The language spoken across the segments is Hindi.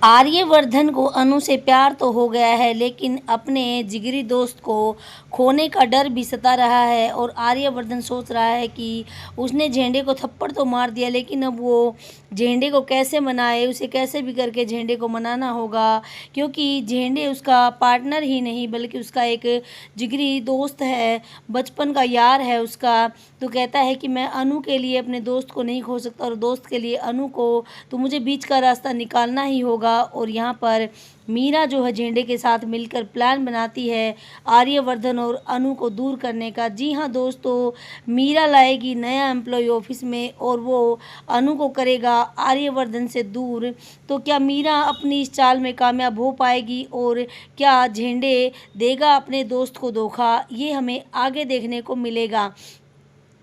आर्यवर्धन को अनु से प्यार तो हो गया है, लेकिन अपने जिगरी दोस्त को खोने का डर भी सता रहा है। और आर्यवर्धन सोच रहा है कि उसने झेंडे को थप्पड़ तो मार दिया, लेकिन अब वो झेंडे को कैसे मनाए, उसे कैसे भी करके झेंडे को मनाना होगा, क्योंकि झेंडे उसका पार्टनर ही नहीं बल्कि उसका एक जिगरी दोस्त है, बचपन का यार है उसका। तो कहता है कि मैं अनु के लिए अपने दोस्त को नहीं खो सकता, और दोस्त के लिए अनु को, तो मुझे बीच का रास्ता निकालना ही होगा। और यहाँ पर मीरा जो है झेंडे के साथ मिलकर प्लान बनाती है आर्यवर्धन और अनु को दूर करने का। जी हाँ दोस्तों, मीरा लाएगी नया एम्प्लॉय ऑफिस में और वो अनु को करेगा आर्यवर्धन से दूर। तो क्या मीरा अपनी इस चाल में कामयाब हो पाएगी और क्या झेंडे देगा अपने दोस्त को धोखा, ये हमें आगे देखने को मिलेगा।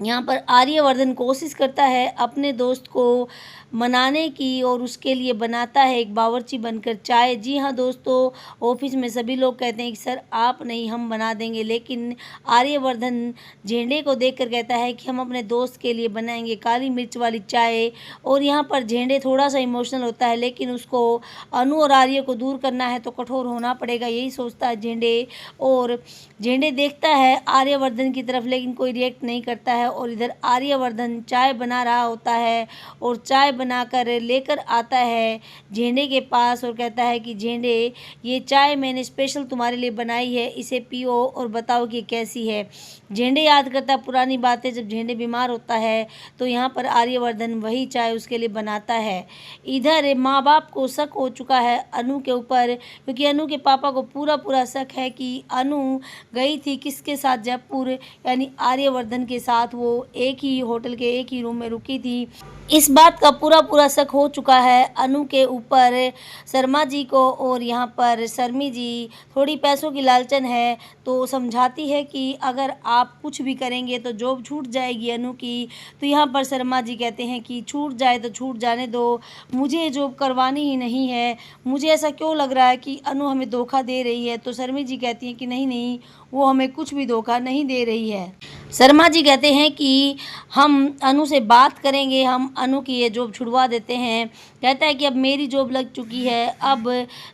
यहाँ पर आर्यवर्धन कोशिश करता है अपने दोस्त को मनाने की और उसके लिए बनाता है एक बावर्ची बनकर चाय। जी हाँ दोस्तों, ऑफिस में सभी लोग कहते हैं कि सर आप नहीं, हम बना देंगे, लेकिन आर्यवर्धन झेंडे को देखकर कहता है कि हम अपने दोस्त के लिए बनाएंगे काली मिर्च वाली चाय। और यहाँ पर झेंडे थोड़ा सा इमोशनल होता है, लेकिन उसको अनु और आर्य को दूर करना है तो कठोर होना पड़ेगा, यही सोचता है झेंडे। और झेंडे देखता है आर्यवर्धन की तरफ, लेकिन कोई रिएक्ट नहीं करता है। और इधर आर्यवर्धन चाय बना रहा होता है और चाय बनाकर लेकर आता है झेंडे के पास और कहता है कि झेंडे, ये चाय मैंने स्पेशल तुम्हारे लिए बनाई है, इसे पियो और बताओ कि कैसी है। झेंडे याद करता है पुरानी बातें, जब झेंडे बीमार होता है तो यहाँ पर आर्यवर्धन वही चाय उसके लिए बनाता है। इधर माँ बाप को शक हो चुका है अनु के ऊपर, क्योंकि अनु के पापा को पूरा पूरा शक है कि अनु गई थी किसके साथ, जयपुर, यानी आर्यवर्धन के साथ। वो एक ही होटल के एक ही रूम में रुकी थी। इस बात का पूरा पूरा शक हो चुका है अनु के ऊपर शर्मा जी को। और यहाँ पर शर्मी जी थोड़ी पैसों की लालचन है, तो समझाती है कि अगर आप कुछ भी करेंगे तो जॉब छूट जाएगी अनु की। तो यहाँ पर शर्मा जी कहते हैं कि छूट जाए तो छूट जाने दो, मुझे जॉब करवानी ही नहीं है। मुझे ऐसा क्यों लग रहा है कि अनु हमें धोखा दे रही है। तो शर्मी जी कहती हैं कि नहीं नहीं, वो हमें कुछ भी धोखा नहीं दे रही है। शर्मा जी कहते हैं कि हम अनु से बात करेंगे, हम अनु की ये जॉब छुड़वा देते हैं। कहता है कि अब मेरी जॉब लग चुकी है, अब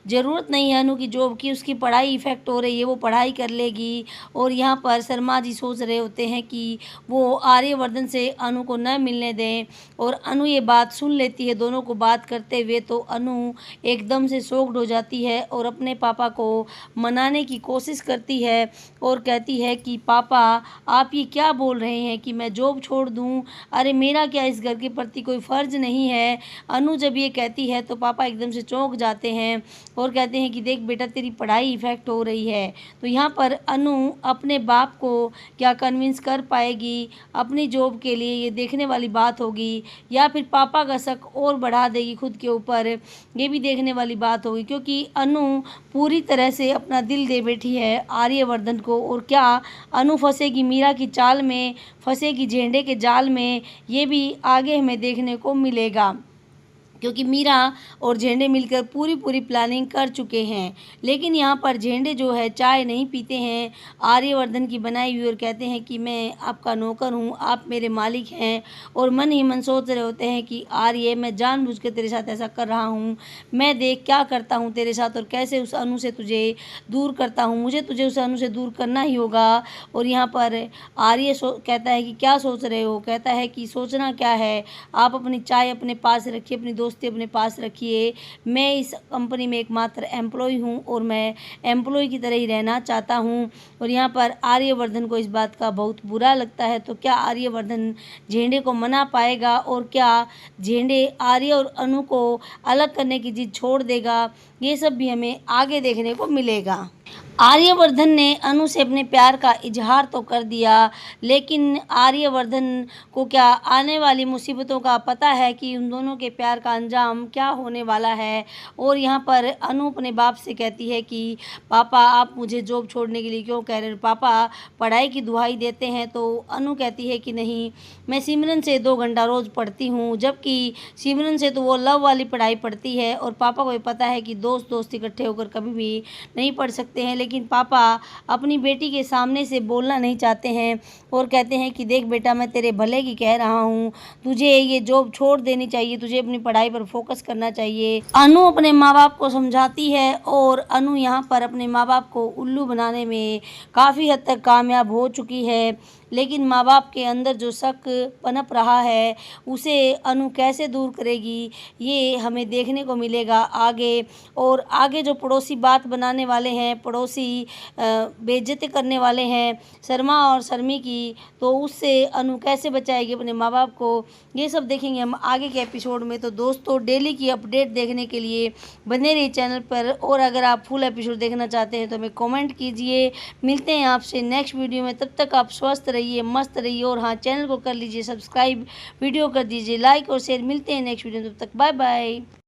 ज़रूरत नहीं है अनु की जॉब की, उसकी पढ़ाई इफ़ेक्ट हो रही है, वो पढ़ाई कर लेगी। और यहाँ पर शर्मा जी सोच रहे होते हैं कि वो आर्यवर्धन से अनु को न मिलने दें। और अनु ये बात सुन लेती है दोनों को बात करते हुए, तो अनु एकदम से शॉक्ड हो जाती है और अपने पापा को मनाने की कोशिश करती है और कहती है कि पापा आप ये क्या बोल रहे हैं कि मैं जॉब छोड़ दूं, अरे मेरा क्या इस घर के प्रति कोई फ़र्ज़ नहीं है। अनु जब ये कहती है तो पापा एकदम से चौंक जाते हैं और कहते हैं कि देख बेटा, तेरी पढ़ाई इफ़ेक्ट हो रही है। तो यहाँ पर अनु अपने बाप को क्या कन्विंस कर पाएगी अपनी जॉब के लिए, ये देखने वाली बात होगी, या फिर पापा का शक और बढ़ा देगी खुद के ऊपर, ये भी देखने वाली बात होगी। क्योंकि अनु पूरी तरह से अपना दिल दे बैठी है आर्यवर्धन को। और क्या अनु फंसेगी मीरा की चाल में, फंसेगी झेंडे के जाल में, ये भी आगे हमें देखने को मिलेगा। क्योंकि मीरा और झेंडे मिलकर पूरी पूरी प्लानिंग कर चुके हैं। लेकिन यहाँ पर झेंडे जो है चाय नहीं पीते हैं आर्यवर्धन की बनाई हुई और कहते हैं कि मैं आपका नौकर हूँ, आप मेरे मालिक हैं। और मन ही मन सोच रहे होते हैं कि आर्य, मैं जानबूझ के तेरे साथ ऐसा कर रहा हूँ, मैं देख क्या करता हूँ तेरे साथ और कैसे उस अनु से तुझे दूर करता हूँ, मुझे तुझे उस अनु से दूर करना ही होगा। और यहाँ पर आर्य कहता है कि क्या सोच रहे हो। कहता है कि सोचना क्या है, आप अपनी चाय अपने पास रखिए, अपनी दोस्ती अपने पास रखिए। मैं इस कंपनी में एकमात्र एम्प्लॉय हूँ और मैं एम्प्लॉय की तरह ही रहना चाहता हूँ। और यहाँ पर आर्यवर्धन को इस बात का बहुत बुरा लगता है। तो क्या आर्यवर्धन झेंडे को मना पाएगा और क्या झेंडे आर्य और अनु को अलग करने की जिद छोड़ देगा, ये सब भी हमें आगे देखने को मिलेगा। आर्यवर्धन ने अनु से अपने प्यार का इजहार तो कर दिया, लेकिन आर्यवर्धन को क्या आने वाली मुसीबतों का पता है कि उन दोनों के प्यार का अंजाम क्या होने वाला है। और यहाँ पर अनु अपने बाप से कहती है कि पापा आप मुझे जॉब छोड़ने के लिए क्यों कह रहे हो, पापा पढ़ाई की दुहाई देते हैं। तो अनु कहती है कि नहीं, मैं सिमरन से 2 घंटा रोज़ पढ़ती हूँ, जबकि सिमरन से तो वो लव वाली पढ़ाई पढ़ती है। और पापा को ये पता है कि दोस्त दोस्त इकट्ठे होकर कभी भी नहीं पढ़ सकते होते हैं, लेकिन पापा अपनी बेटी के सामने से बोलना नहीं चाहते हैं और कहते हैं कि देख बेटा, मैं तेरे भले की कह रहा हूँ, तुझे ये जॉब छोड़ देनी चाहिए, तुझे अपनी पढ़ाई पर फोकस करना चाहिए। अनु अपने माँ बाप को समझाती है और अनु यहाँ पर अपने माँ बाप को उल्लू बनाने में काफ़ी हद तक कामयाब हो चुकी है, लेकिन माँ बाप के अंदर जो शक पनप रहा है उसे अनु कैसे दूर करेगी, ये हमें देखने को मिलेगा आगे। और आगे जो पड़ोसी बात बनाने वाले हैं, पड़ोसी बेइज्जती करने वाले हैं शर्मा और शर्मी की, तो उससे अनु कैसे बचाएगी अपने माँ बाप को, ये सब देखेंगे हम आगे के एपिसोड में। तो दोस्तों, डेली की अपडेट देखने के लिए बने रहिए चैनल पर, और अगर आप फुल एपिसोड देखना चाहते हैं तो हमें कमेंट कीजिए। मिलते हैं आपसे नेक्स्ट वीडियो में, तब तक आप स्वस्थ रहिए, मस्त रहिए, और हाँ, चैनल को कर लीजिए सब्सक्राइब, वीडियो कर दीजिए लाइक और शेयर। मिलते हैं नेक्स्ट वीडियो में, तब तक बाय बाय।